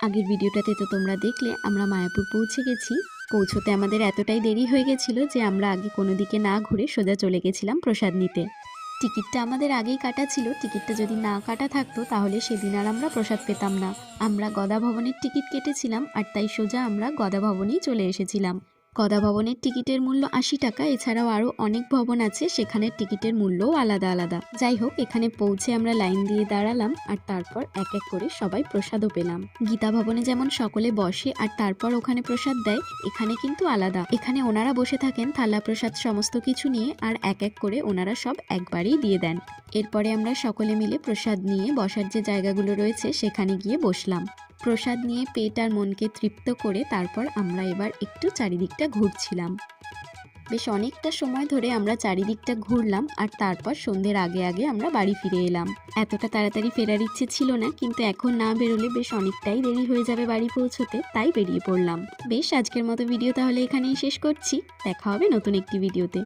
আগের ভিডিওটাতে তো তোমরা দেখলে আমরা মায়াপুর পৌঁছে গেছি। পৌঁছতে আমাদের এতটাই দেরি হয়ে গেছিল যে আমরা আগে কোনো দিকে না ঘুরে সোজা চলে গেছিলাম প্রসাদ নিতে। টিকিটটা আমাদের আগেই কাটা ছিল, টিকিটটা যদি না কাটা থাকতো তাহলে সেদিন আর আমরা প্রসাদ পেতাম না। আমরা গদা ভবনের টিকিট কেটেছিলাম আর তাই সোজা আমরা গদা ভবনেই চলে এসেছিলাম। গদা ভবনের টিকিটের মূল্য ৮০ টাকা। এছাড়াও আরও অনেক ভবন আছে, সেখানের টিকিটের মূল্যও আলাদা আলাদা। যাই হোক, এখানে পৌঁছে আমরা লাইন দিয়ে দাঁড়ালাম আর তারপর এক এক করে সবাই প্রসাদও পেলাম। গীতা ভবনে যেমন সকলে বসে আর তারপর ওখানে প্রসাদ দেয়, এখানে কিন্তু আলাদা। এখানে ওনারা বসে থাকেন থালা প্রসাদ সমস্ত কিছু নিয়ে আর এক এক করে ওনারা সব একবারেই দিয়ে দেন। এরপরে আমরা সকলে মিলে প্রসাদ নিয়ে বসার যে জায়গাগুলো রয়েছে সেখানে গিয়ে বসলাম। প্রসাদ নিয়ে পেট আর মনকে তৃপ্ত করে তারপর আমরা এবার একটু চারিদিকটা ঘুরছিলাম। বেশ অনেকটা সময় ধরে আমরা চারিদিকটা ঘুরলাম আর তারপর সন্ধ্যের আগে আগে আমরা বাড়ি ফিরে এলাম। এতটা তাড়াতাড়ি ফেরার ইচ্ছে ছিল না, কিন্তু এখন না বেরোলে বেশ অনেকটাই দেরি হয়ে যাবে বাড়ি পৌঁছতে, তাই বেরিয়ে পড়লাম। বেশ, আজকের মতো ভিডিও তাহলে এখানেই শেষ করছি। দেখা হবে নতুন একটি ভিডিওতে।